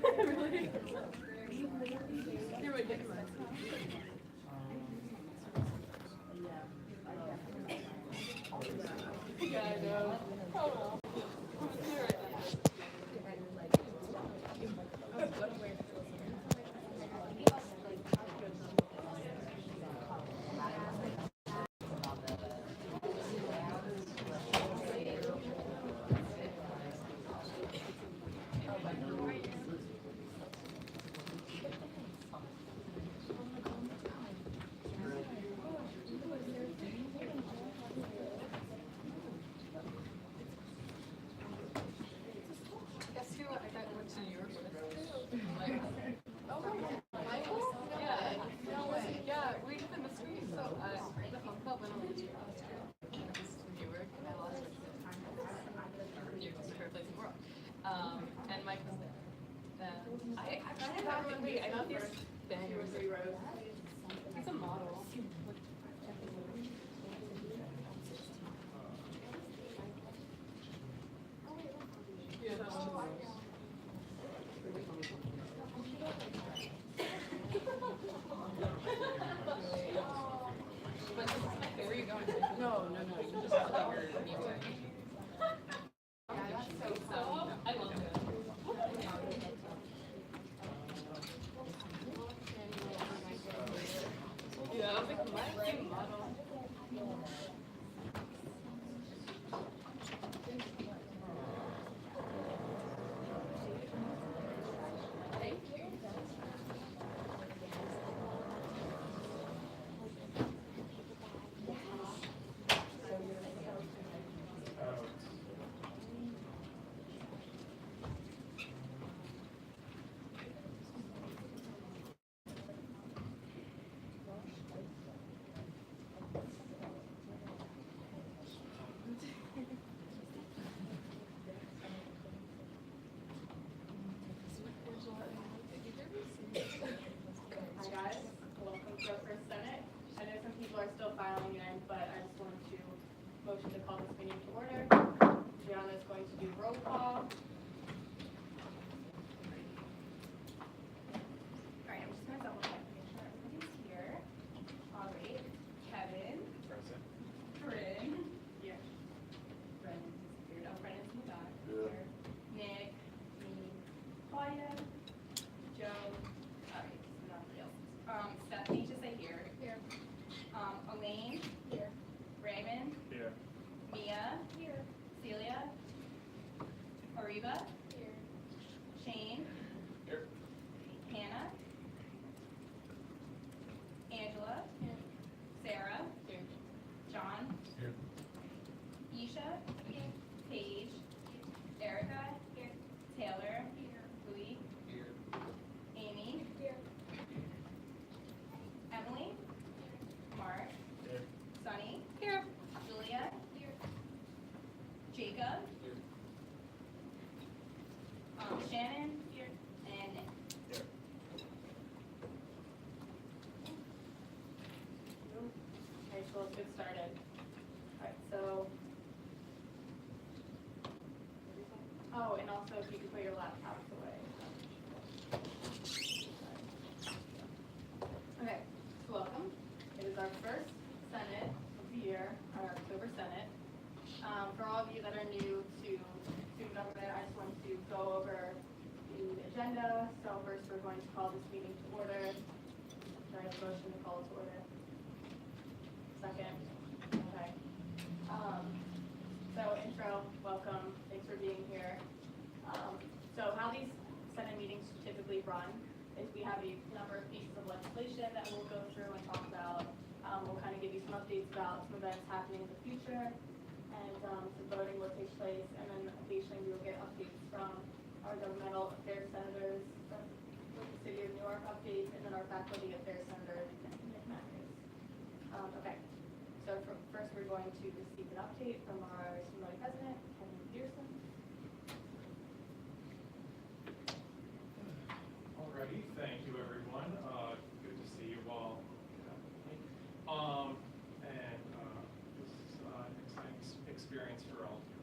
Really? You're my dick man. Yeah, I know. Oh well. Guess who I got went to New York with? Like, oh, Michael? Yeah. No way. Yeah, we did the mystery. So the phone call went on to New York, and I lost it. New York is my favorite place in the world. And Mike was there. I got these bangers. He's a model. Yeah, that's true. But where are you going? No. You can just tell your music. So, I love it. Yeah, I was like, my model. Thank you. Hi guys, welcome to our first Senate. I know some people are still filing in, but I just wanted to motion to call this meeting to order. Brianna is going to do roll call. Alright, I'm just going to double check, make sure everybody's here. Alright, Kevin. Present. Corinne. Here. Brennan disappeared. Oh, Brennan's in the back. Here. Nick. Me. Claudia. Joe. Alright, so nobody else. Stephanie, just say here. Here. Elaine. Here. Raymond. Here. Mia. Here. Celia. Ariba. Here. Shane. Here. Hannah. Angela. Here. Sarah. Here. John. Here. Isha. Here. Paige. Here. Erica. Here. Taylor. Here. Louis. Here. Amy. Here. Emily. Mark. Here. Sunny. Here. Julia. Here. Jacob. Here. Shannon. Here. And Nick. Here. Okay, so let's get started. Alright, so. Oh, and also if you could put your laptops away. Okay, so welcome. It is our first Senate of the year, our October Senate. For all of you that are new to student government, I just wanted to go over the agenda. So first we're going to call this meeting to order. Can I have a motion to call it to order? Second. Okay. So intro, welcome. Thanks for being here. So how these Senate meetings typically run is we have a number of pieces of legislation that we'll go through and talk about. We'll kind of give you some updates about some events happening in the future, and some voting will take place, and then occasionally we will get updates from our governmental affairs senators, with the City of New York updates, and then our faculty affairs senator, Nick Matthews. Okay, so first we're going to receive an update from our student body president, Kevin Pearson. Alrighty, thank you everyone. Good to see you all. This is an exciting experience for all of you.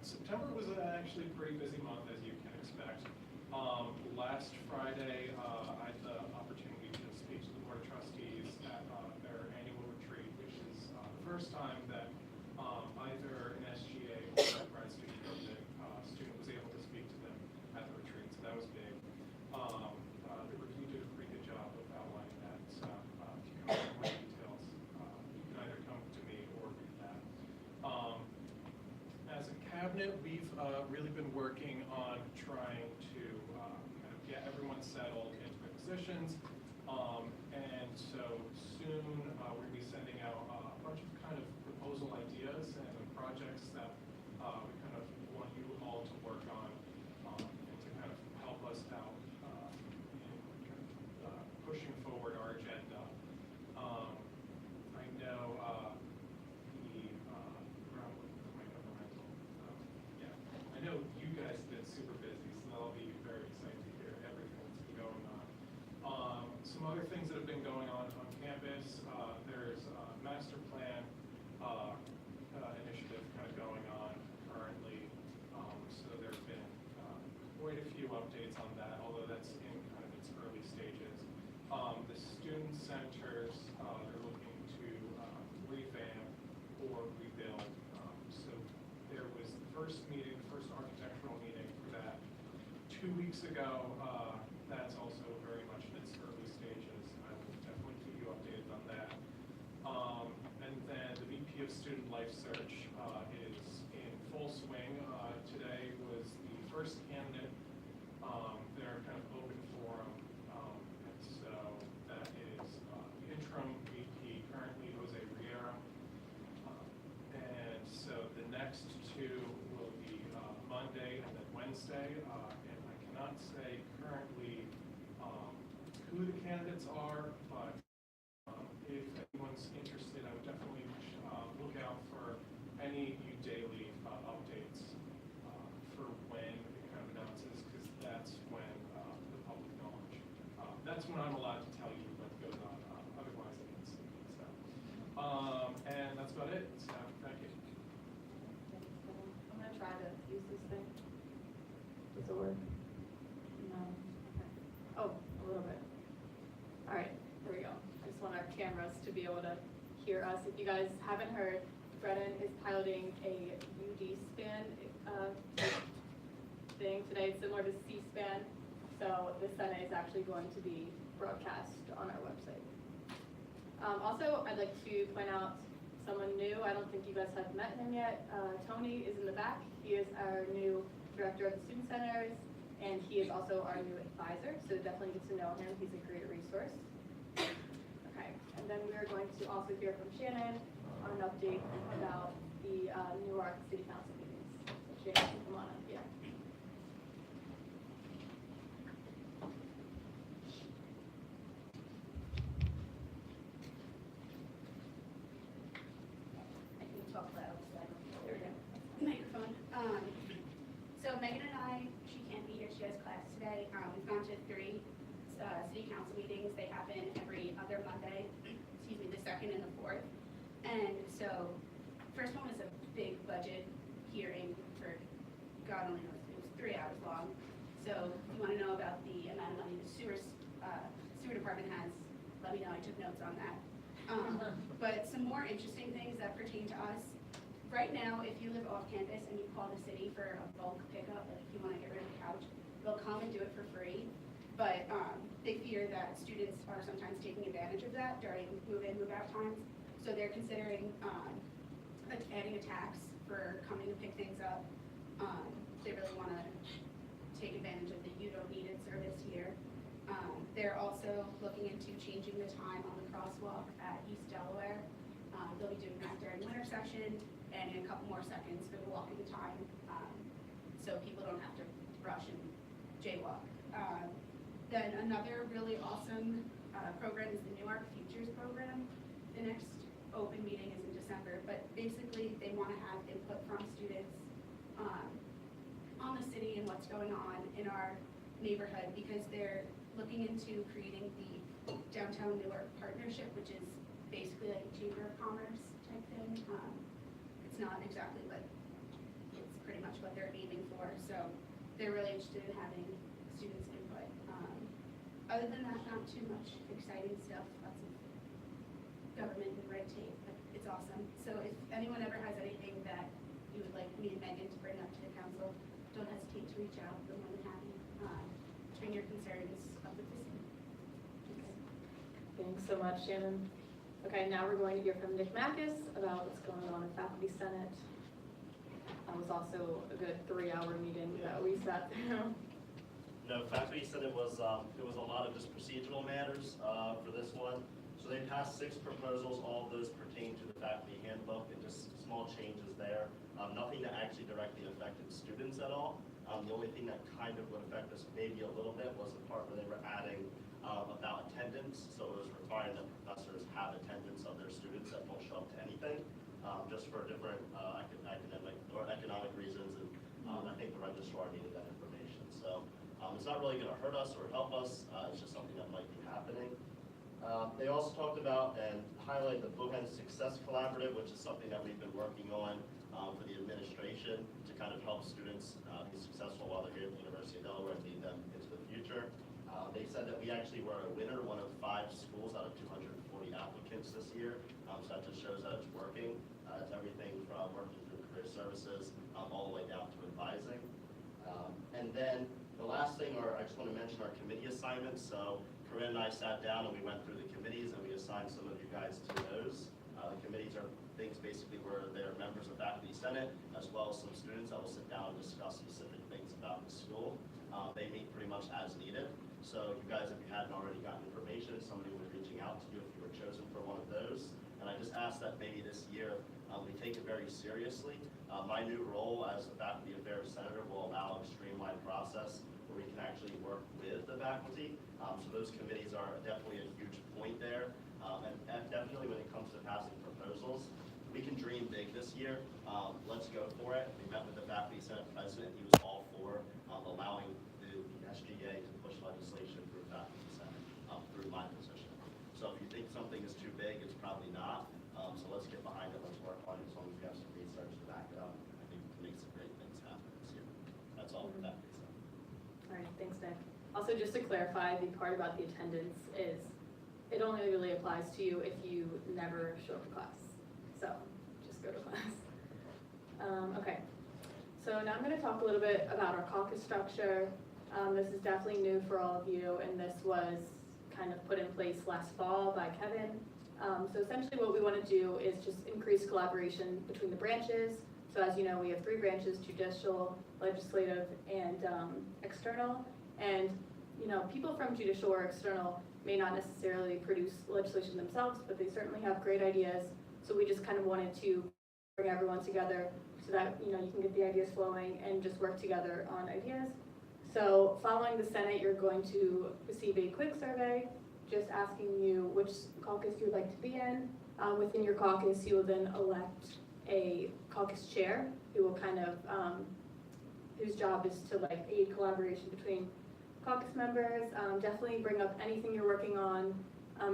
September was actually a pretty busy month, as you can expect. Last Friday, I had the opportunity to speak to the Board of Trustees at their annual retreat, which is the first time that either an SGA or a grad student was able to speak to them at the retreat, so that was big. The review did a pretty good job of outlining that, so if you come for more details, you can either come to me or read that. As a cabinet, we've really been working on trying to kind of get everyone settled into their positions, and so soon we're going to be sending out a bunch of kind of proposal ideas and projects that we kind of want you all to work on and to kind of help us out in kind of, pushing forward our agenda. I know I know you guys have been super busy, so that'll be very exciting to hear everything that's been going on. Some other things that have been going on campus, there's a master plan initiative kind of going on currently. So there's been quite a few updates on that, although that's in kind of its early stages. The student centers, they're looking to revamp or rebuild. So there was the first architectural meeting for that 2 weeks ago. That's also very much in its early stages. I will definitely keep you updated on that. And then the VP of Student Life Search is in full swing. Today was the first candidate. They're kind of open forum. And so that is the interim VP, currently Jose Riera. And so the next two will be Monday and then Wednesday. And I cannot say currently who the candidates are, but if anyone's interested, I would definitely look out for any UDEL updates for when it kind of announces, because that's when the public knowledge. That's when I'm allowed to tell you what goes on. Otherwise, I can't see. So, and that's about it. So, thank you. I'm gonna try to use this thing. Does it work? No. Okay. Oh, a little bit. All right, here we go. I just want our cameras to be able to hear us. If you guys haven't heard, Brennan is piloting a UD-SPAN thing today. It's similar to C-SPAN. So the Senate is actually going to be broadcast on our website. Also, I'd like to point out someone new. I don't think you guys have met him yet. Tony is in the back. He is our new director of the student centers, and he is also our new advisor. So definitely get to know him. He's a great resource. Okay, and then we are going to also hear from Shannon on an update about the Newark City Council meetings. So Shannon, come on up here. Microphone. So Megan and I, she can't be here, she has class today. We've gone to 3 city council meetings. They happen every other Monday, excuse me, the 2nd and the 4th. And so, first one was a big budget hearing for, God only knows, it was 3 hours long. So if you want to know about the amount of money the sewer department has, let me know, I took notes on that. But some more interesting things that pertain to us. Right now, if you live off campus and you call the city for a bulk pickup, like if you want to get rid of a couch, they'll come and do it for free. But they fear that students are sometimes taking advantage of that during move-in, move-out times. So they're considering like adding a tax for coming to pick things up. They really want to take advantage of the "you don't need it" service here. They're also looking into changing the time on the crosswalk at East Delaware. They'll be doing that during winter section and in a couple more seconds for the walking time, so people don't have to rush and jaywalk. Then another really awesome program is the Newark Futures program. The next open meeting is in December, but basically they want to have input from students on the city and what's going on in our neighborhood, because they're looking into creating the Downtown Newark Partnership, which is basically like a Chamber of Commerce type thing. It's not exactly, but it's pretty much what they're aiming for. So they're really interested in having students' input. Other than that, not too much exciting stuff, lots of government and red tape, but it's awesome. So if anyone ever has anything that you would like me and Megan to bring up to the council, don't hesitate to reach out. We're more than happy to bring your concerns up with the city. Thanks so much, Shannon. Okay, now we're going to hear from Nick Mackis about what's going on in Faculty Senate. That was also a good 3-hour meeting that we sat through. No, Faculty Senate was, it was a lot of just procedural matters for this one. So they passed 6 proposals, all of those pertain to the faculty handbook and just small changes there. Nothing that actually directly affected students at all. The only thing that kind of would affect us maybe a little bit was the part where they were adding about attendance. So it was requiring that professors have attendance of their students that won't show up to anything, just for different academic or economic reasons. And I think the registrar needed that information. So it's not really going to hurt us or help us. It's just something that might be happening. They also talked about and highlighted the Bookend Success Collaborative, which is something that we've been working on for the administration to kind of help students be successful while they're here at the University of Delaware and lead them into the future. They said that we actually were a winner, one of 5 schools out of 240 applicants this year. So that just shows that it's working. It's everything from working through career services all the way down to advising. And then the last thing, I just want to mention our committee assignments. So Corinne and I sat down and we went through the committees and we assigned some of you guys to those. The committees are things basically where they're members of Faculty Senate as well as some students that will sit down and discuss specific things about the school. They meet pretty much as needed. So you guys, if you hadn't already gotten information, somebody will be reaching out to you if you were chosen for one of those. And I just ask that maybe this year we take it very seriously. My new role as the Faculty Affairs Senator will allow a streamlined process where we can actually work with the faculty. So those committees are definitely a huge point there. And definitely when it comes to passing proposals, we can dream big this year. Let's go for it. We met with the Faculty Senate President. He was all for allowing the SGA to push legislation through Faculty Senate, through my position. So if you think something is too big, it's probably not. So let's get behind it. Let's work on it as long as we have some research to back it up. I think we can make some great things happen this year. That's all for Faculty Senate. All right, thanks, Nick. Also, just to clarify, the part about the attendance is it only really applies to you if you never show up to class. So just go to class. Okay, so now I'm going to talk a little bit about our caucus structure. This is definitely new for all of you, and this was kind of put in place last fall by Kevin. So essentially what we want to do is just increase collaboration between the branches. So as you know, we have 3 branches: judicial, legislative, and external. And you know, people from judicial or external may not necessarily produce legislation themselves, but they certainly have great ideas. So we just kind of wanted to bring everyone together so that, you know, you can get the ideas flowing and just work together on ideas. So following the Senate, you're going to receive a quick survey just asking you which caucus you would like to be in. Within your caucus, you will then elect a caucus chair who will kind of, whose job is to like aid collaboration between caucus members. Definitely bring up anything you're working on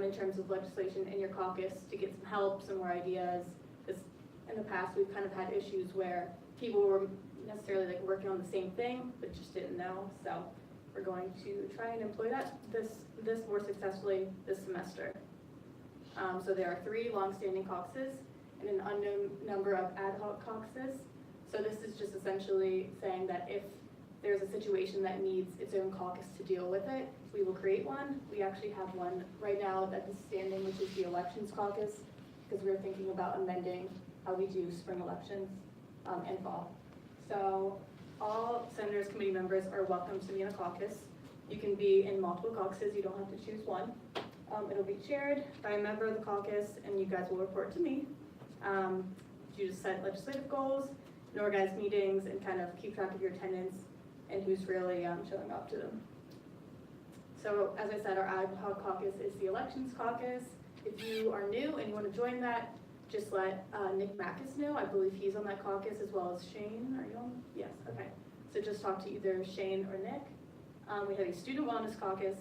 in terms of legislation in your caucus to get some help, some more ideas. Because in the past, we've kind of had issues where people were necessarily like working on the same thing, but just didn't know. So we're going to try and employ that this more successfully this semester. So there are 3 longstanding caucuses and an unknown number of ad hoc caucuses. So this is just essentially saying that if there's a situation that needs its own caucus to deal with it, we will create one. We actually have one right now that is standing, which is the elections caucus, because we're thinking about amending how we do spring elections and fall. So all senators, committee members are welcome to be in a caucus. You can be in multiple caucuses. You don't have to choose one. It'll be chaired by a member of the caucus, and you guys will report to me. You just set legislative goals and organize meetings and kind of keep track of your attendance and who's really showing up to them. So as I said, our ad hoc caucus is the elections caucus. If you are new and you want to join that, just let Nick Mackis know. I believe he's on that caucus as well as Shane. Are you on? Yes, okay. So just talk to either Shane or Nick. We have a student wellness caucus,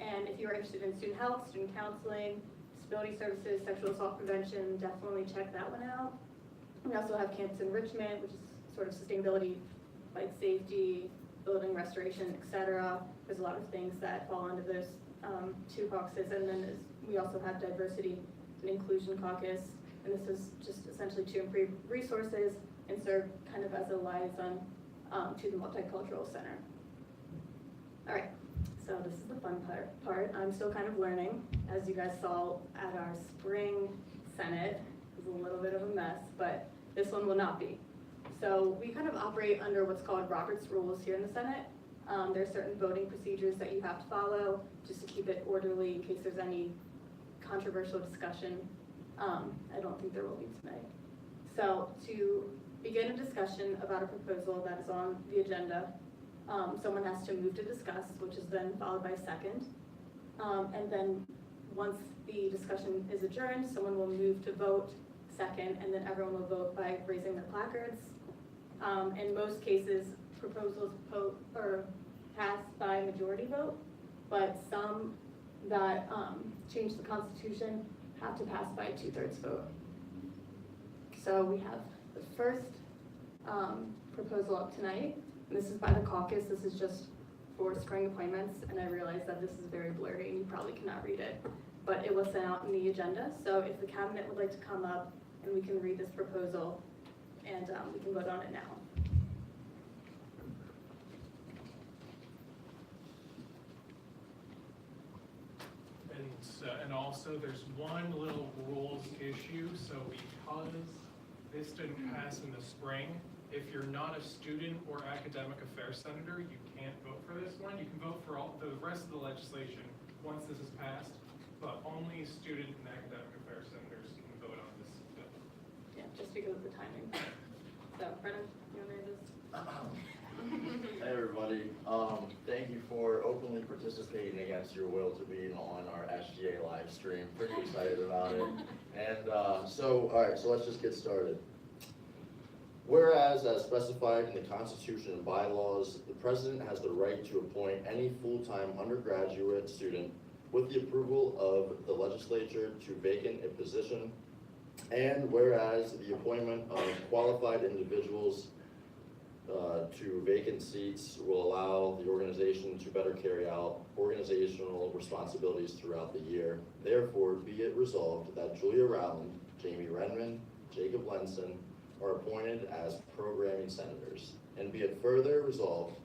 and if you're interested in student health, student counseling, disability services, sexual assault prevention, definitely check that one out. We also have campus enrichment, which is sort of sustainability, like safety, building restoration, etc. There's a lot of things that fall under those two caucuses, and then we also have diversity and inclusion caucus, and this is just essentially to improve resources and serve kind of as a liaison to the multicultural center. All right, so this is the fun part. I'm still kind of learning. As you guys saw at our spring Senate, it was a little bit of a mess, but this one will not be. So we kind of operate under what's called Robert's Rules here in the Senate. There are certain voting procedures that you have to follow just to keep it orderly in case there's any controversial discussion. I don't think there will be today. So to begin a discussion about a proposal that is on the agenda, someone has to move to discuss, which is then followed by second. And then once the discussion is adjourned, someone will move to vote second, and then everyone will vote by raising their placards. In most cases, proposals are passed by majority vote, but some that change the Constitution have to pass by a 2/3 vote. So we have the first proposal up tonight. This is by the caucus. This is just for spring appointments, and I realize that this is very blurry and you probably cannot read it, but it was sent out in the agenda. So if the cabinet would like to come up and we can read this proposal, and we can vote on it now. And also, there's one little rules issue. So because this didn't pass in the spring, if you're not a student or academic affairs senator, you can't vote for this one. You can vote for all the rest of the legislation once this is passed, but only student and academic affairs senators can vote on this bill. Yeah, just because of the timing. So, Brennan, you want to read this? Hey everybody, thank you for openly participating against your will to be on our SGA live stream. Pretty excited about it. And all right, so let's just get started. Whereas, as specified in the Constitution and bylaws, the President has the right to appoint any full-time undergraduate student with the approval of the legislature to vacant a position. And whereas the appointment of qualified individuals to vacant seats will allow the organization to better carry out organizational responsibilities throughout the year. Therefore, be it resolved that Julia Rowland, Jamie Renman, Jacob Lenson are appointed as programming senators. And be it further resolved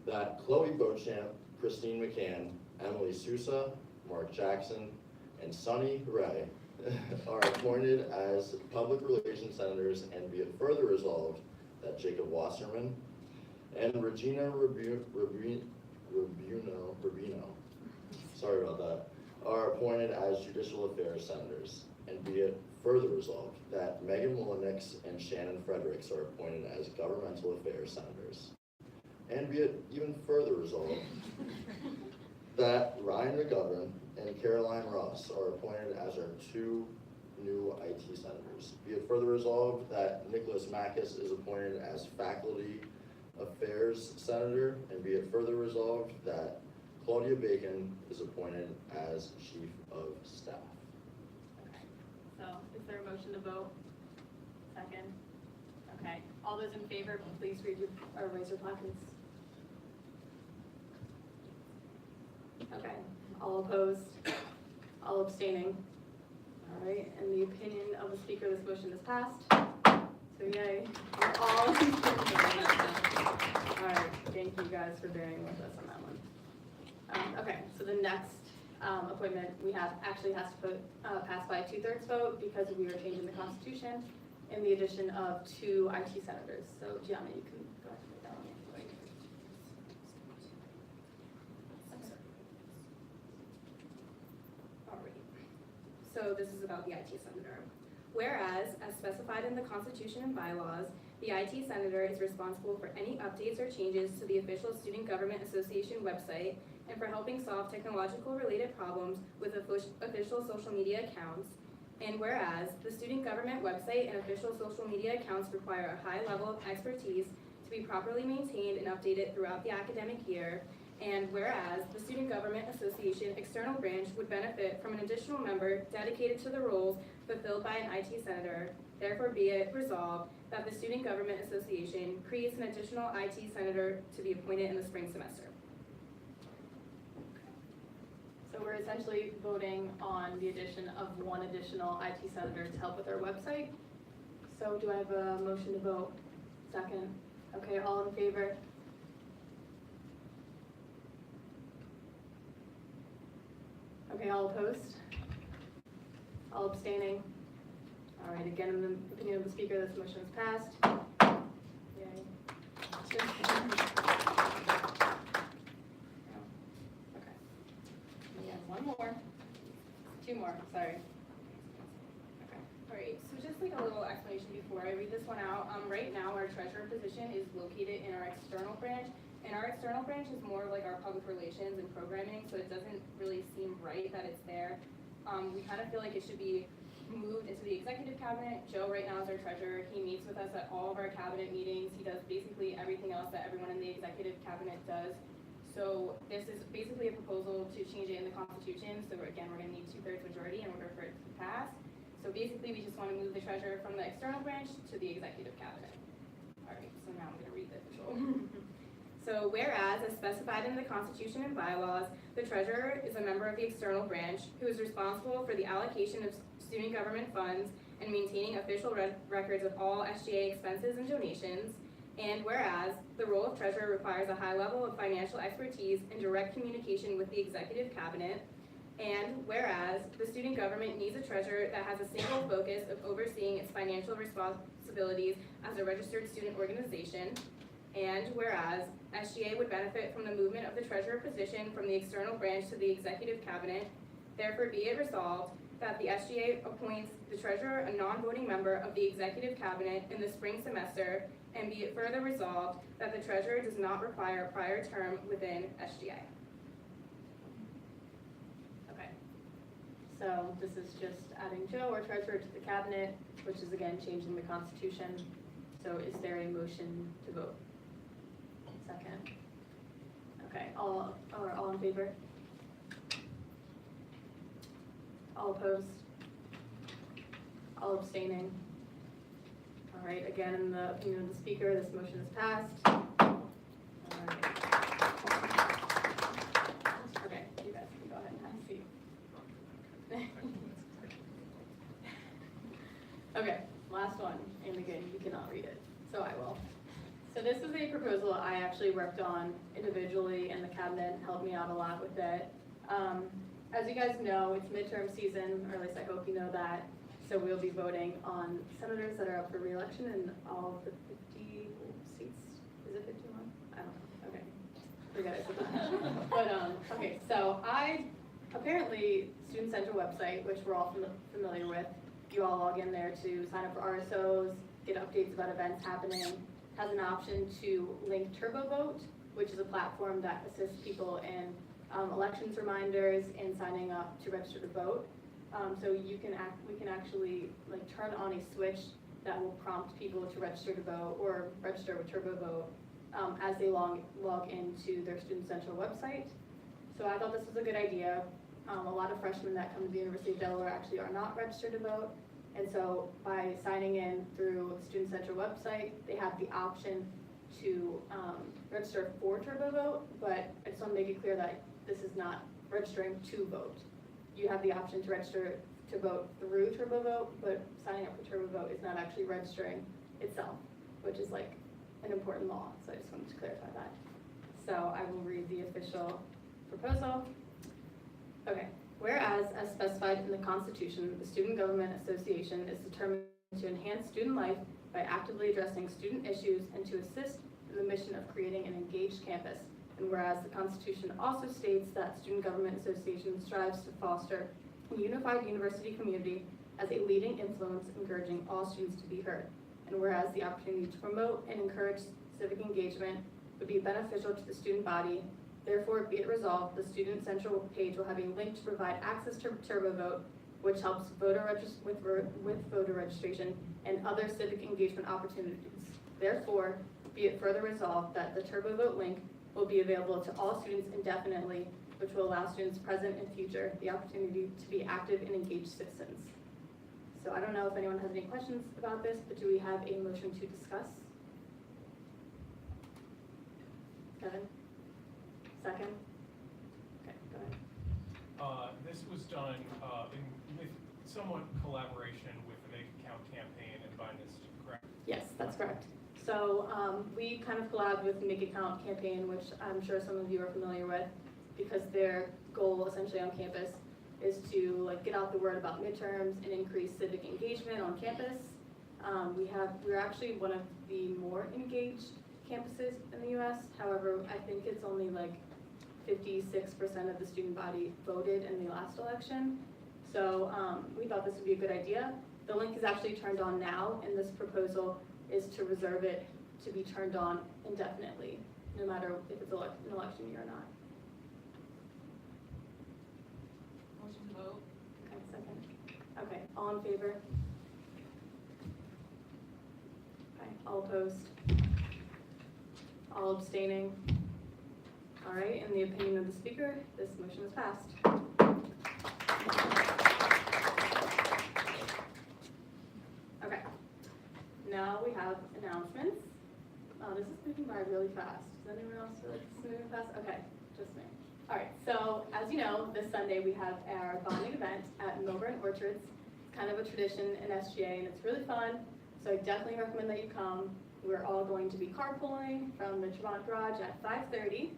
that Chloe Beauchamp, Christine McCann, Emily Sousa, Mark Jackson, and Sonny Ray are appointed as public relations senators. And be it further resolved that Jacob Wasserman and Regina Rubino, sorry about that, are appointed as judicial affairs senators. And be it further resolved that Megan Mullenix and Shannon Fredericks are appointed as governmental affairs senators. And be it even further resolved that Ryan McGovern and Caroline Ross are appointed as our two new IT senators. Be it further resolved that Nicholas Mackis is appointed as faculty affairs senator, and be it further resolved that Claudia Bacon is appointed as chief of staff. Okay, so is there a motion to vote? Second? Okay, all those in favor, please raise your placards. Okay, all opposed, all abstaining. All right, in the opinion of the speaker, this motion is passed. So yay, we're all. All right, thank you guys for bearing with us on that one. Okay, so the next appointment we have actually has to pass by a 2/3 vote because we are changing the Constitution in the addition of 2 IT senators. So Gianna, you can go ahead and make that one. So this is about the IT senator. Whereas, as specified in the Constitution and bylaws, the IT senator is responsible for any updates or changes to the official Student Government Association website and for helping solve technological related problems with official social media accounts. And whereas, the student government website and official social media accounts require a high level of expertise to be properly maintained and updated throughout the academic year. And whereas the Student Government Association external branch would benefit from an additional member dedicated to the roles fulfilled by an IT senator. Therefore be it resolved that the Student Government Association creates an additional IT senator to be appointed in the spring semester. So we're essentially voting on the addition of one additional IT senator to help with our website. So do I have a motion to vote? Second. Okay, all in favor? Okay, all opposed? All abstaining? All right, again, in the opinion of the speaker, this motion is passed. Yay. Okay. Yeah, one more. Two more, sorry. Alright, so just like a little explanation before I read this one out, right now our treasurer position is located in our external branch, and our external branch is more like our public relations and programming, so it doesn't really seem right that it's there. We kind of feel like it should be moved into the executive cabinet. Joe right now is our treasurer. He meets with us at all of our cabinet meetings. He does basically everything else that everyone in the executive cabinet does. So this is basically a proposal to change it in the Constitution. So again, we're gonna need 2/3 majority in order for it to pass. So basically, we just want to move the treasurer from the external branch to the executive cabinet. All right, so now I'm going to read the official. So whereas, as specified in the Constitution and bylaws, the treasurer is a member of the external branch who is responsible for the allocation of student government funds and maintaining official records of all SGA expenses and donations. And whereas, the role of treasurer requires a high level of financial expertise and direct communication with the executive cabinet. And whereas, the student government needs a treasurer that has a single focus of overseeing its financial responsibilities as a registered student organization. And whereas, SGA would benefit from the movement of the treasurer position from the external branch to the executive cabinet. Therefore be it resolved that the SGA appoints the treasurer a non-voting member of the executive cabinet in the spring semester. And be it further resolved that the treasurer does not require a prior term within SGA. So this is just adding Joe, our treasurer, to the cabinet, which is again changing the Constitution. So is there a motion to vote? Second. Okay, all in favor? All opposed? All abstaining? All right, again, in the opinion of the speaker, this motion is passed. All right. Okay, you guys can go ahead and have a seat. Okay, last one, and again, you cannot read it, so I will. So this is a proposal I actually worked on individually, and the cabinet helped me out a lot with it. As you guys know, it's midterm season, or at least I hope you know that. So we'll be voting on senators that are up for re-election in all of the 50 seats. Is it 51? I don't know. Okay, forget I said that. But okay, so apparently Student Central website, which we're all familiar with, you all log in there to sign up for RSOs, get updates about events happening, has an option to link TurboVote, which is a platform that assists people in elections reminders and signing up to register to vote. So we can actually like turn on a switch that will prompt people to register to vote or register with TurboVote as they log into their Student Central website. So I thought this was a good idea. A lot of freshmen that come to the University of Delaware actually are not registered to vote. And so by signing in through the Student Central website, they have the option to register for TurboVote, but I just want to make it clear that this is not registering to vote. You have the option to register to vote through TurboVote, but signing up for TurboVote is not actually registering itself, which is like an important law. So I just wanted to clarify that. So I will read the official proposal. Okay, whereas as specified in the Constitution, the Student Government Association is determined to enhance student life by actively addressing student issues and to assist in the mission of creating an engaged campus. And whereas the Constitution also states that Student Government Association strives to foster a unified university community as a leading influence, encouraging all students to be heard. And whereas the opportunity to promote and encourage civic engagement would be beneficial to the student body, therefore be it resolved, the Student Central page will have a link to provide access to TurboVote, which helps with voter registration and other civic engagement opportunities. Therefore, be it further resolved that the TurboVote link will be available to all students indefinitely, which will allow students present and future the opportunity to be active and engaged citizens. So So I don't know if anyone has any questions about this, but do we have a motion to discuss? Kevin? Second? Okay, go ahead. This was done with somewhat collaboration with the Make Account campaign and Bindus, correct? Yes, that's correct. So we kind of collabed with the Make Account campaign, which I'm sure some of you are familiar with, because their goal essentially on campus is to like get out the word about midterms and increase civic engagement on campus. We're actually one of the more engaged campuses in the US. However, I think it's only like 56% of the student body voted in the last election. So we thought this would be a good idea. The link is actually turned on now, and this proposal is to reserve it to be turned on indefinitely, no matter if it's an election year or not. Motion to vote. Okay, second. Okay, all in favor? Okay, all opposed? All abstaining? All right, in the opinion of the speaker, this motion is passed. Okay, now we have announcements. Oh, this is moving by really fast. Does anyone else feel like it's moving fast? Okay, just me. All right, so as you know, this Sunday we have our bonding event at Milburn Orchards. It's kind of a tradition in SGA, and it's really fun, so I definitely recommend that you come. We're all going to be carpooling from the Trevant Garage at 5:30,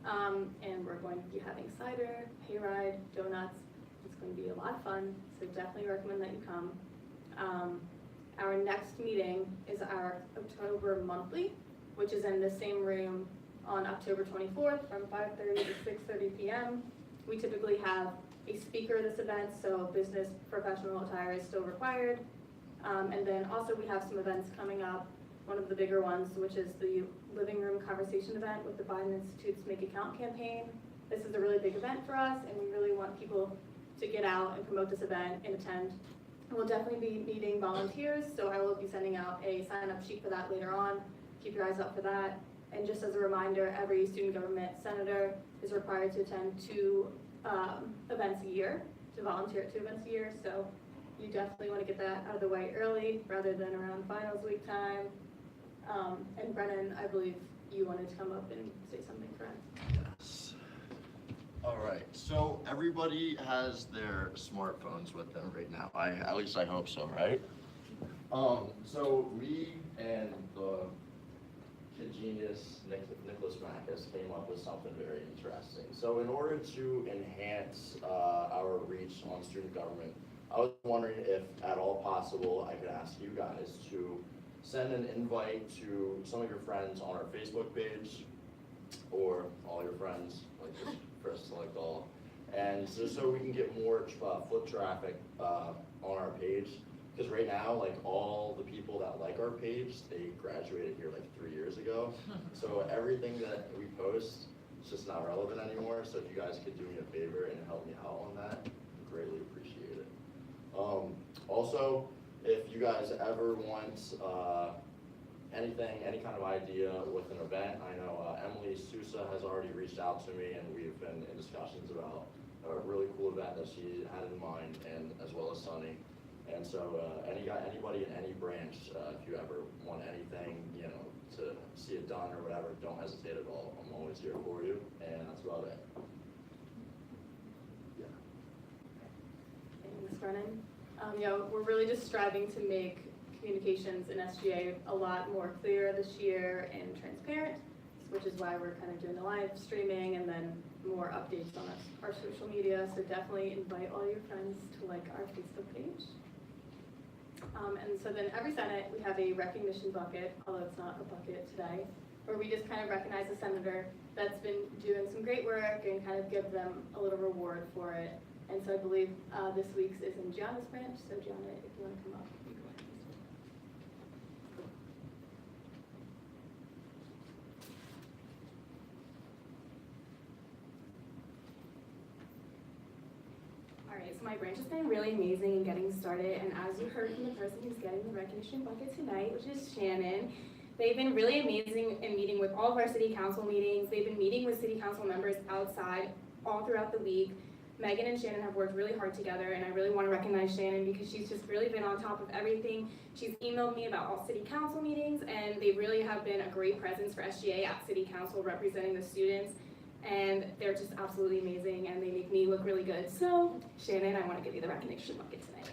and we're going to be having cider, hayride, donuts. It's going to be a lot of fun, so definitely recommend that you come. Our next meeting is our October monthly, which is in the same room on October 24th from 5:30 to 6:30 p.m. We typically have a speaker at this event, so business professional attire is still required. And then also we have some events coming up. One of the bigger ones, which is the living room conversation event with the Biden Institute's Make Account campaign. This is a really big event for us, and we really want people to get out and promote this event and attend. We'll definitely be needing volunteers, so I will be sending out a sign-up sheet for that later on. Keep your eyes out for that. And just as a reminder, every student government senator is required to attend 2 events a year, to volunteer at 2 events a year. So you definitely want to get that out of the way early rather than around finals week time. And Brennan, I believe you wanted to come up and say something, friend. Yes. All right, so everybody has their smartphones with them right now. At least I hope so, right? So me and the kid genius Nicholas Mackus came up with something very interesting. So in order to enhance our reach on student government, I was wondering if at all possible I could ask you guys to send an invite to some of your friends on our Facebook page, or all your friends, like just press select all, and so we can get more foot traffic on our page. Because right now, like all the people that like our page, they graduated here like 3 years ago. So everything that we post is just not relevant anymore. So if you guys could do me a favor and help me out on that, I'd greatly appreciate it. Also, if you guys ever want anything, any kind of idea with an event, I know Emily Sousa has already reached out to me, and we've been in discussions about a really cool event that she had in mind, and as well as Sunny. And so anybody in any branch, if you ever want anything, you know, to see it done or whatever, don't hesitate at all. I'm always here for you, and that's about it. Yeah. Thanks, Brennan. You know, we're really just striving to make communications in SGA a lot more clear this year and transparent, which is why we're kind of doing the live streaming and then more updates on our social media. So definitely invite all your friends to like our Facebook page. And so then every Senate, we have a recognition bucket, although it's not a bucket today, where we just kind of recognize a senator that's been doing some great work and kind of give them a little reward for it. And so I believe this week's is in Gianna's branch. So Gianna, if you want to come up, you go ahead. All right, so my branch has been really amazing in getting started, and as you heard from the person who's getting the recognition bucket tonight, which is Shannon, they've been really amazing in meeting with all of our city council meetings. They've been meeting with city council members outside all throughout the week. Megan and Shannon have worked really hard together, and I really want to recognize Shannon because she's just really been on top of everything. She's emailed me about all city council meetings, and they really have been a great presence for SGA at city council representing the students, and they're just absolutely amazing, and they make me look really good. So, Shannon, I want to give you the recognition bucket tonight.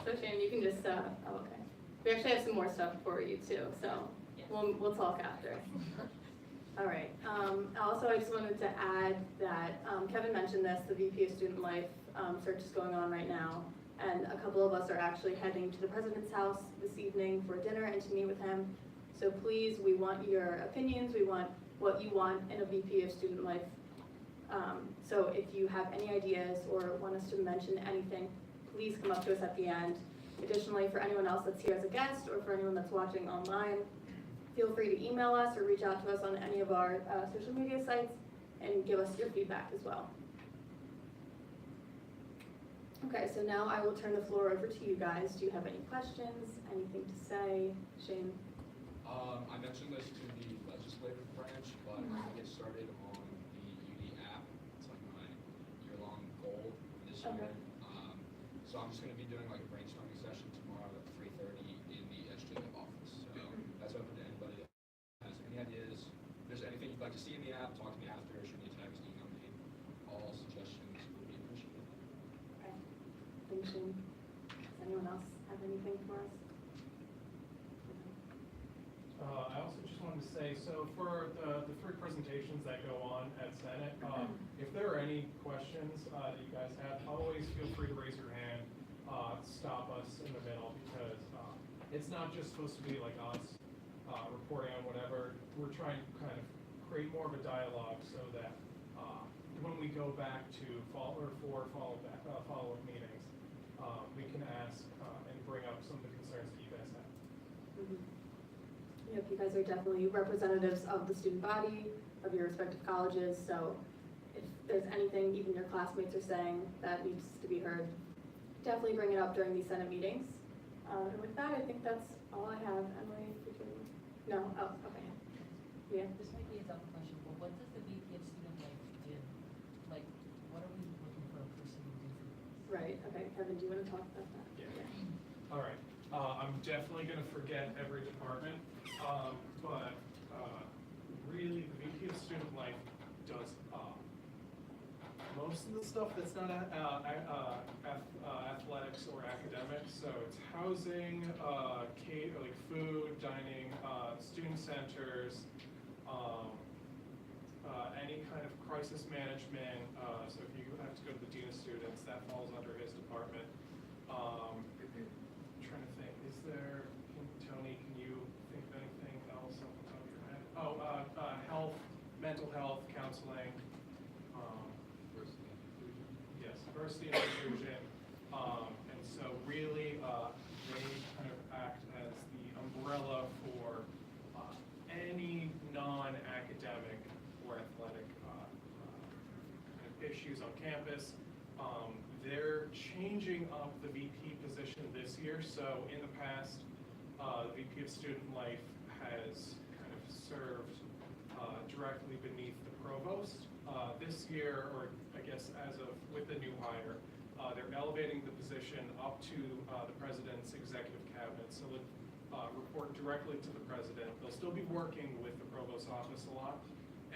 So Shannon, you can just, oh, okay. We actually have some more stuff for you too, so we'll talk after. All right. Also, I just wanted to add that Kevin mentioned this, the VP of Student Life search is going on right now, and a couple of us are actually heading to the president's house this evening for dinner and to meet with him. So please, we want your opinions, we want what you want in a VP of Student Life. So if you have any ideas or want us to mention anything, please come up to us at the end. Additionally, for anyone else that's here as a guest or for anyone that's watching online, feel free to email us or reach out to us on any of our social media sites and give us your feedback as well. Okay, so now I will turn the floor over to you guys. Do you have any questions, anything to say? Shane? I mentioned this to the legislative branch, but I'm going to get started on the UD app. It's like my year-long goal this year. So I'm just going to be doing like a brainstorming session tomorrow at 3:30 in the SJF office. So that's open to anybody that has any ideas. If there's anything you'd like to see in the app, talk to me after, shoot me a text, email me. All suggestions would be appreciated. Okay. Thanks, Shane. Does anyone else have anything for us? I also just wanted to say, so for the three presentations that go on at Senate, if there are any questions that you guys have, always feel free to raise your hand, stop us in the middle, because it's not just supposed to be like us reporting on whatever. We're trying to kind of create more of a dialogue so that when we go back to follow-up meetings, we can ask and bring up some of the concerns that you guys have. Mm-hmm. Yep, you guys are definitely representatives of the student body, of your respective colleges, so if there's anything even your classmates are saying that needs to be heard, definitely bring it up during these Senate meetings. And with that, I think that's all I have. Emily, did you? No? Oh, okay. Yeah. This might be a dumb question, but what does the VP of Student Life do? Like, what are we looking for a person to do for this? Right, okay. Kevin, do you want to talk about that? Yeah. All right. I'm definitely going to forget every department, but really the VP of Student Life does most of the stuff that's not athletics or academics. So it's housing, like food, dining, student centers, any kind of crisis management. So if you have to go to the dean of students, that falls under his department. Trying to think, is there, Tony, can you think of anything else off the top of your head? Oh, health, mental health, counseling. Yes, diversity and inclusion. And so really, they kind of act as the umbrella for any non-academic or athletic kind of issues on campus. They're changing up the VP position this year. So in the past, the VP of Student Life has kind of served directly beneath the provost. This year, or I guess as of with the new hire, they're elevating the position up to the president's executive cabinet. So they'll report directly to the president. They'll still be working with the provost's office a lot.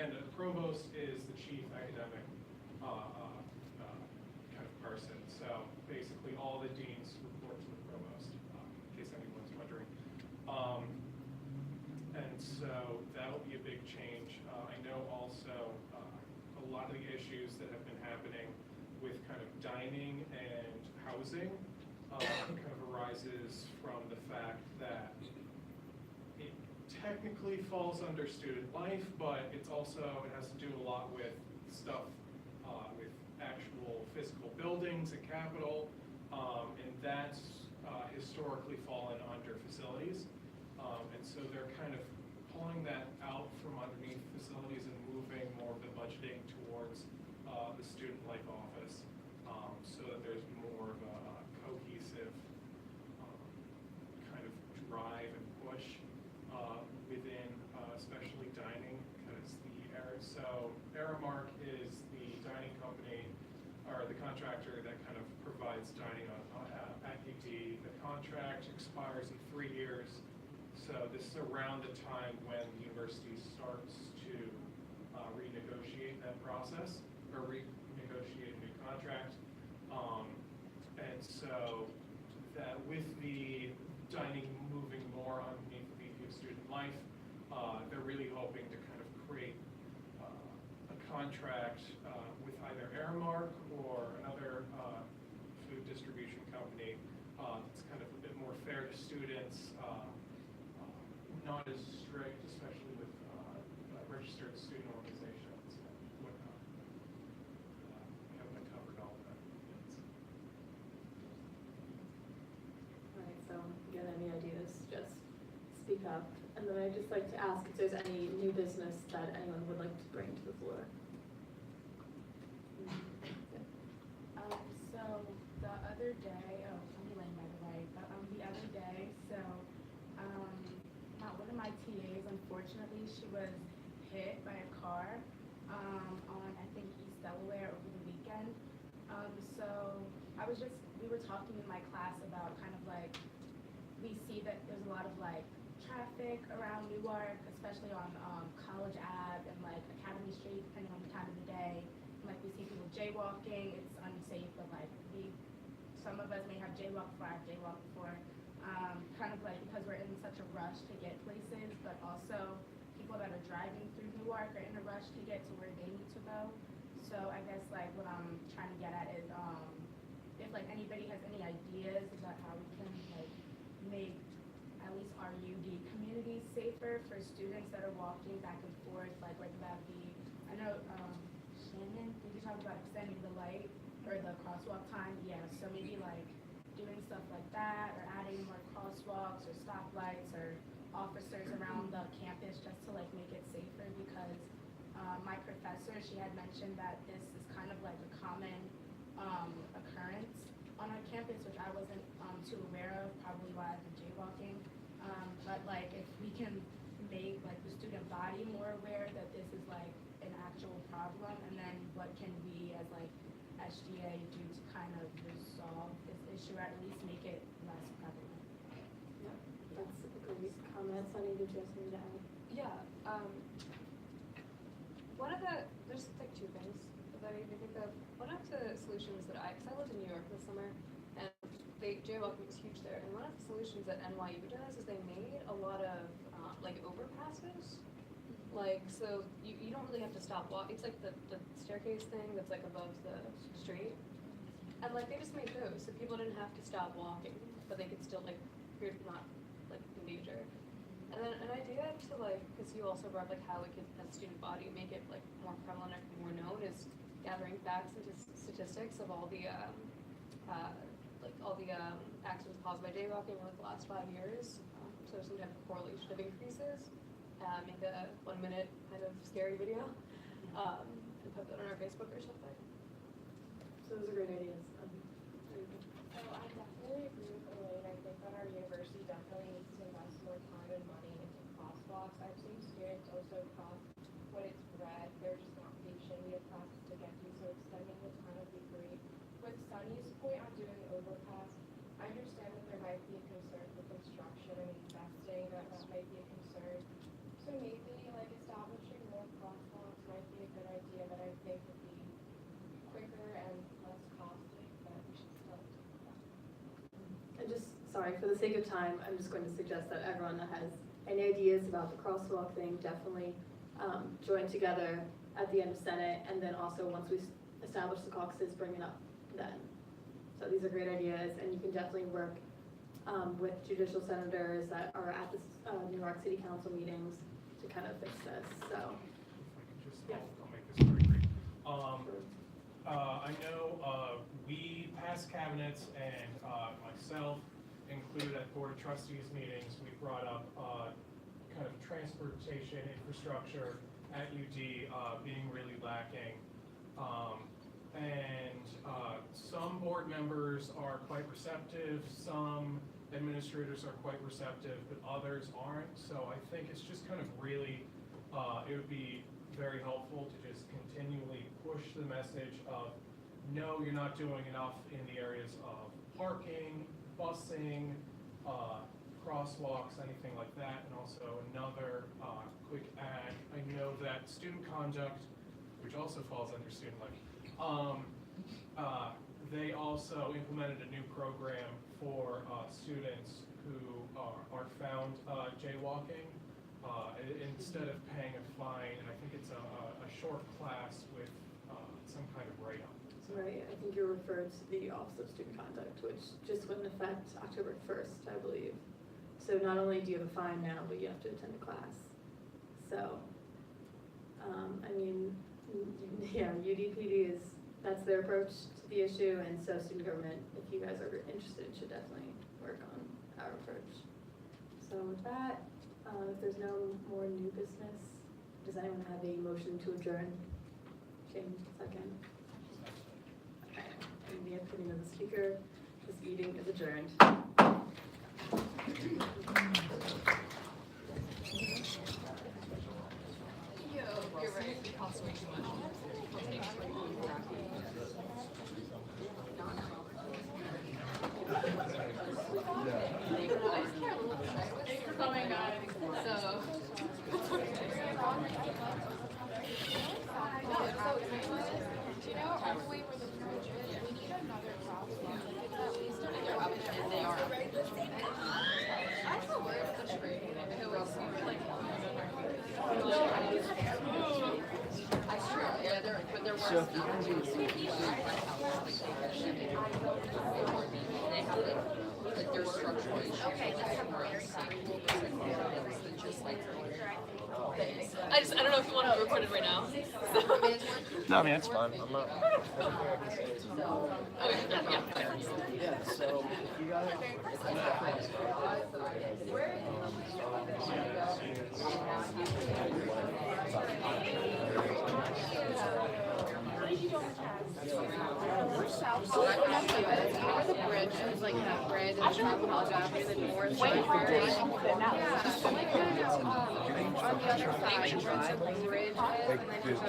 And the provost is the chief academic kind of person. So basically all the deans report to the provost, in case anyone's wondering. And so that'll be a big change. I know also a lot of the issues that have been happening with kind of dining and housing kind of arises from the fact that it technically falls under student life, but it's also, it has to do a lot with stuff with actual physical buildings and capital, and that's historically fallen under facilities. And so they're kind of pulling that out from underneath facilities and moving more of the budgeting towards the student life office, so that there's more of a cohesive kind of drive and push within, especially dining, because the area. So so this is around the time when the university starts to renegotiate that process, or renegotiate a new contract. And so that with the dining moving more underneath the VP of Student Life, they're really hoping to kind of create a contract with either Aramark or another food distribution company that's kind of a bit more fair to students, not as strict, especially with registered student organizations and whatnot. We haven't covered all that yet. All right, so again, any ideas, just speak up. And then I'd just like to ask if there's any new business that anyone would like to bring to the floor. So the other day, I'm Elaine by the way, but the other day, one of my TAs, unfortunately, she was hit by a car on, I think, East Delaware over the weekend. We were talking in my class about kind of like, we see that there's a lot of like traffic around Newark, especially on College Ave and like Academy Street, depending on the time of the day. And, like we see people jaywalking, it's unsafe, but like some of us may have jaywalked before, I've jaywalked before. Kind of like because we're in such a rush to get places, but also people that are driving through Newark are in a rush to get to where they need to go. So I guess like what I'm trying to get at is if like anybody has any ideas about how we can like make at least our UD community safer for students that are walking back and forth, like whether that be, I know Shannon, did you talk about extending the light or the crosswalk time? Yeah, so maybe like doing stuff like that, or adding more crosswalks or stoplights or officers around the campus just to like make it safer, because my professor, she had mentioned that this is kind of like a common occurrence on our campus, which I wasn't too aware of, probably why I've been jaywalking. But like if we can make like the student body more aware that this is like an actual problem, and then what can we as like SGA do to kind of resolve this issue, or at least make it less prevalent? Yeah, that's a great comment. Sunny, did you have something to add? Yeah, there's like two things that I can think of. One of the solutions that because I lived in New York this summer, and jaywalking was huge there, and one of the solutions that NYU does is they made a lot of like overpasses. Like, so you don't really have to stop walking. It's like the staircase thing that's like above the street. And like they just made those so people didn't have to stop walking, but they could still like, you're not like in danger. And then an idea to like, because you also brought like how we could, as a student body, make it like more prevalent or more known, is gathering facts and statistics of all the accidents caused by jaywalking over the last 5 years. So some type of correlation of increases. Make a 1 minute kind of scary video and put that on our Facebook or something. So those are great ideas. So I definitely agree with Elaine. I think that our university definitely needs to invest more time and money into crosswalks. I've seen students also cross when it's red. They're just not patient. We have classes to get to, so extending the time would be great. With Sunny's point on doing overpass, I understand that there might be a concern for construction and investing, that might be a concern. So maybe like establishing more crosswalks might be a good idea that I think would be quicker and less costly, but we should still do that. And just, sorry, for the sake of time, I'm just going to suggest that everyone that has any ideas about the crosswalk thing definitely join together at the end of Senate, and then also once we establish the caucuses, bring it up then. So these are great ideas, and you can definitely work with judicial senators that are at the New York City Council meetings to kind of fix this, so. I'll make this very brief. I know we passed cabinets, and myself included at Board of Trustees meetings, we brought up kind of transportation infrastructure at UD being really lacking. Some board members are quite receptive, some administrators are quite receptive, but others aren't. So I think it's just kind of really, it would be very helpful to just continually push the message of, no, you're not doing enough in the areas of parking, busing, crosswalks, anything like that. And also another quick add, I know that student conduct, which also falls under student life, they also implemented a new program for students who are found jaywalking. Instead of paying a fine, and I think it's a short class with some kind of write-up. Right, I think you're referred to the Office of Student Conduct, which just went in effect October 1st, I believe. So not only do you have a fine now, but you have to attend a class. So, I mean, yeah, UDPD that's their approach to the issue, and so student government, if you guys are interested, should definitely work on our approach. So with that, if there's no more new business, does anyone have a motion to adjourn? James, second. Okay, and the opinion of the speaker, this meeting is adjourned. You're right, it costs way too much. It takes too long. Thanks for coming, guys. So. Do you know all the way where the bridge is? We need another crosswalk. At least They are. I'm so worried about the tree. It was like. That's true. Yeah, but there were they have like their structural issues. Okay, just like. I don't know if you want to record it right now. No, I mean, it's fun. I'm not. Okay, yeah. Yeah, so if you guys. Remember the bridge? It was like that bridge and Travelhog after the north. Like on the other side, the bridge is, and then you go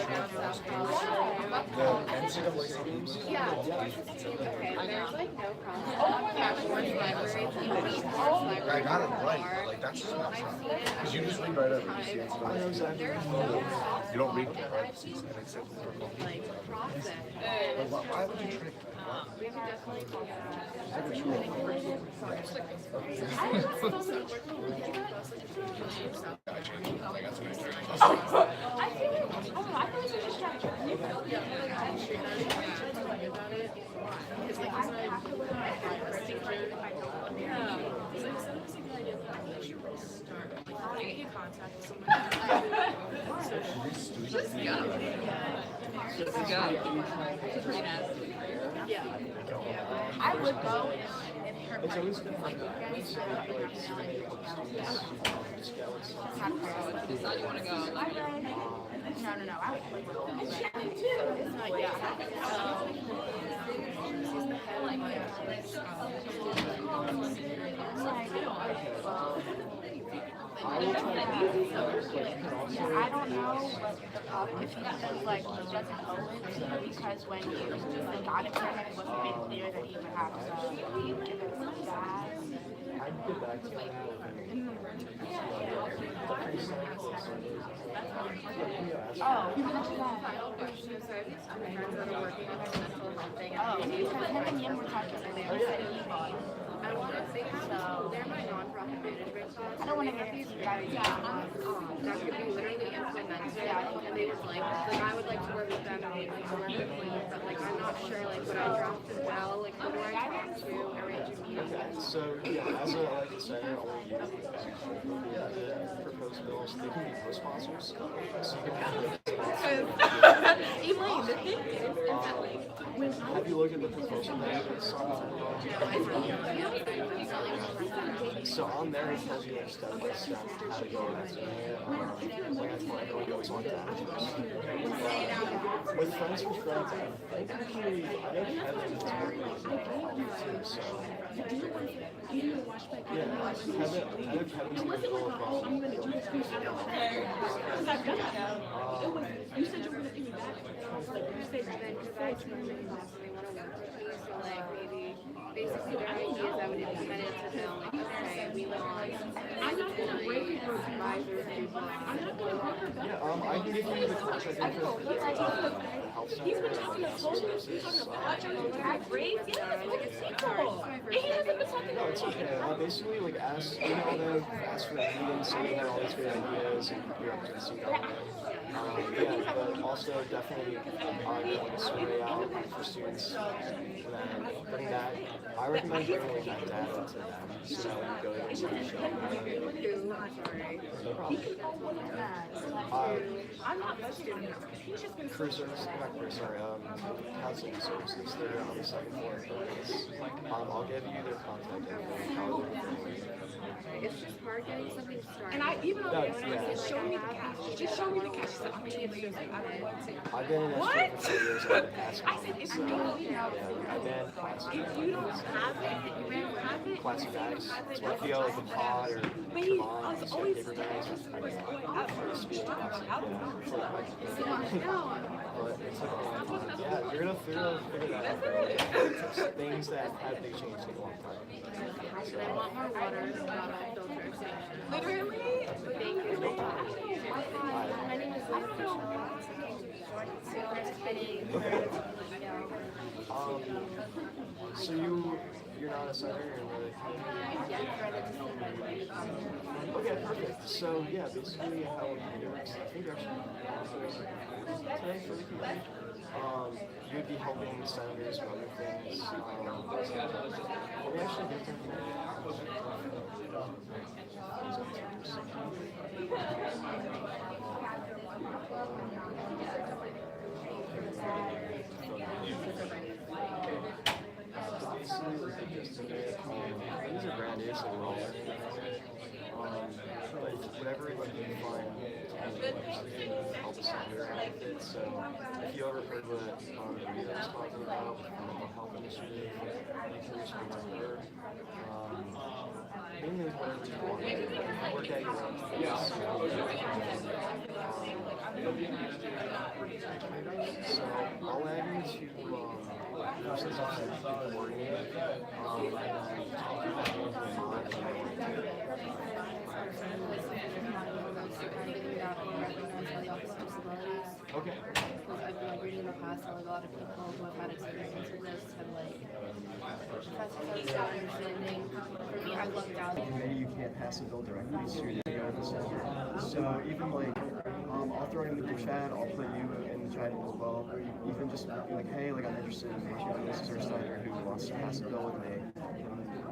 down South Yeah. Okay, there's like no crosswalk. Yeah, Orange Library, I got it right. Like, that's just not fun. Because you just read right over it. You don't read it, right? like process. But why would you trick? We have to definitely call Yeah. I would go in her It's always been like we set up in our valley. It's not you want to go. No. I would it's not yet. I don't know if he does like he doesn't owe it to you because when you like got it from him, it wasn't made clear that he would have to give it to his dad. I'd get back to you. Oh, because him and Yin were talking and they said he I want to say so. They're my nonprofit management class. I don't want to get these guys. That could be literally implemented. And they was like I would like to work with them and they like to work with me, but like I'm not sure like what I drafted well, like who do I talk to, arrange a meeting. So, yeah, as a center, all you proposed bills, they can be co-sponsors. So you can Elaine, the thing is that have you looked at the proposal that so on there it tells you like step by step how to go about it. Like that's why everyone goes on that. With Friends for Friends, I think actually I know Kevin is very too, so yeah, Kevin, I know Kevin's in the middle of You said you were gonna pay me back. And I was like, you said you then because I told them that they want to work with me, so like maybe basically their ideas I would implement it to them like okay, we want I'm not gonna break it for supervisors and I'm not gonna break her back. Yeah, I can give you the contact info for the health center. He's been talking to soldiers, he's talking to projects, grades, yeah, that's fucking people. And he hasn't been talking No, it's okay. Basically, like, email them, ask for that meeting, so you have all these great ideas, and we represent some government. Yeah, but also definitely getting a survey out for students, and then bring that. I recommend bringing like that data to them, so that when you go to the session, no problem. I'm not frustrated enough. He's just been Career services, not career, sorry, counseling services, they're on the second floor of campus. I'll give you their contact info. It's just hard getting something started. And I even though I said, show me the cash. Just show me the cash. She said, I'm gonna give you I don't want to. I've been in education for 4 years. I've been asking. I said, if you don't Yeah, I've been classy. if you don't have it, you don't have it. Classy guys. So if you go like the pod or the bond, these paper guys, I first speak classy. But it's like, yeah, you're gonna figure that out. It's things that have big change take a long time. So, I want more water, filters. Literally? Thank you. My name is Liz. Super spinning. So you're not a senator, you're not a Okay, perfect. So yeah, basically how it works, I think actually today for the committee, you'd be helping senators with other things. Let me actually get them. These are brand new, so we're all learning about it. But whatever you can find to help us understand with it. So if you ever heard what Rita was talking about, the mental health initiative, you can reach out to her. Mainly whatever you want. Work at your own pace. So I'll add you to versus coordinator. Okay. Because I've been like reading in the past how like a lot of people who have had experience with this have like that's understanding. For me, I lucked out. Maybe you can't pass a bill directly to the senator. So even like I'll throw it in the group chat, I'll put you in the chat as well. Or even just be like, hey, like I'm interested in working on this. Is there a senator who wants to pass a bill with me?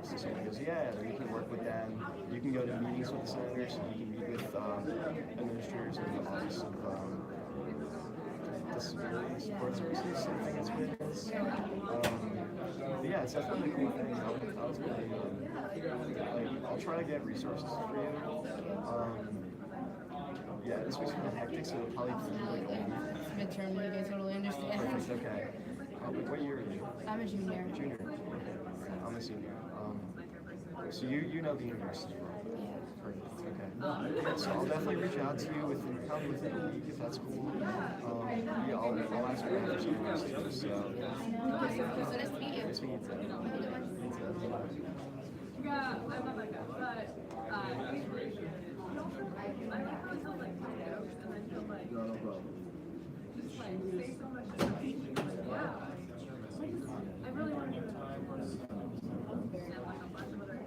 So someone goes, yeah, or you can work with them. You can go to meetings with the senators, you can meet with administrators in the Office of Disability Support Services, I think it's what it is. But yeah, it's definitely a cool thing. I was really, like, I'll try to get resources for you. Yeah, this week's kind of hectic, so it'll probably be like a week. Midterm, you guys totally understand. Perfect, okay. What year are you? I'm a junior. Junior. Okay. I'm a senior. So you know the university, right? Yeah. Perfect. Okay. So I'll definitely reach out to you probably within a week if that's cool. Yeah, I'll ask for your university. So. So nice to meet you. Nice to meet you. Yeah, I'm not like that, but I think I was so like jokes and I feel like just like say so much stuff. Yeah. I really want to do it. And like a bunch of other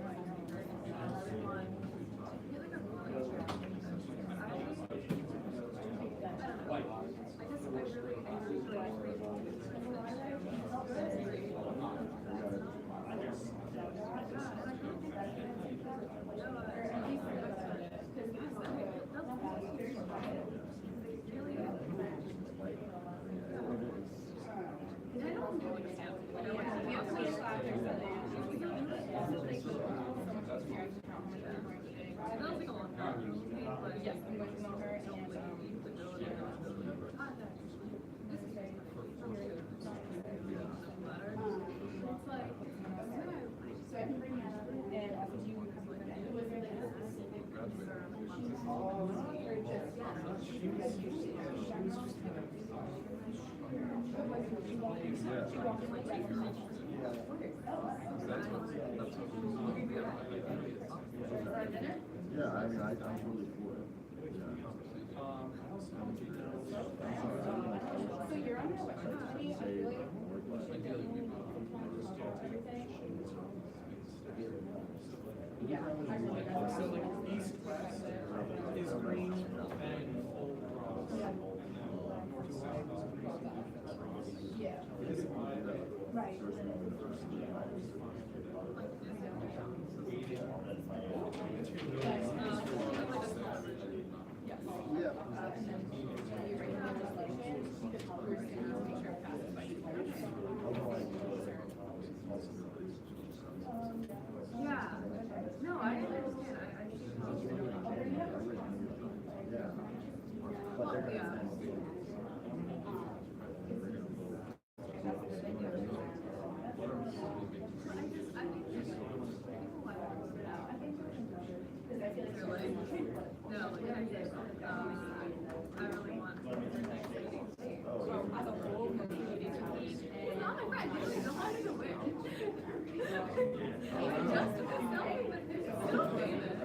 Yes, I'm going to know her and so I can bring that up and I think you Yeah, I mean, I'm totally for it. So you're on your lecture committee, I feel like yeah, I really So like east west is green and full cross, and then north south is green. yeah. Is why Right. Yeah, no, I understand, well, yeah. I think there's people like, they're like, no, like, I really want to next meeting. As a whole, meeting to eat and. Not my friend, you don't even know how to do it. Even just if it's not, but it's still famous.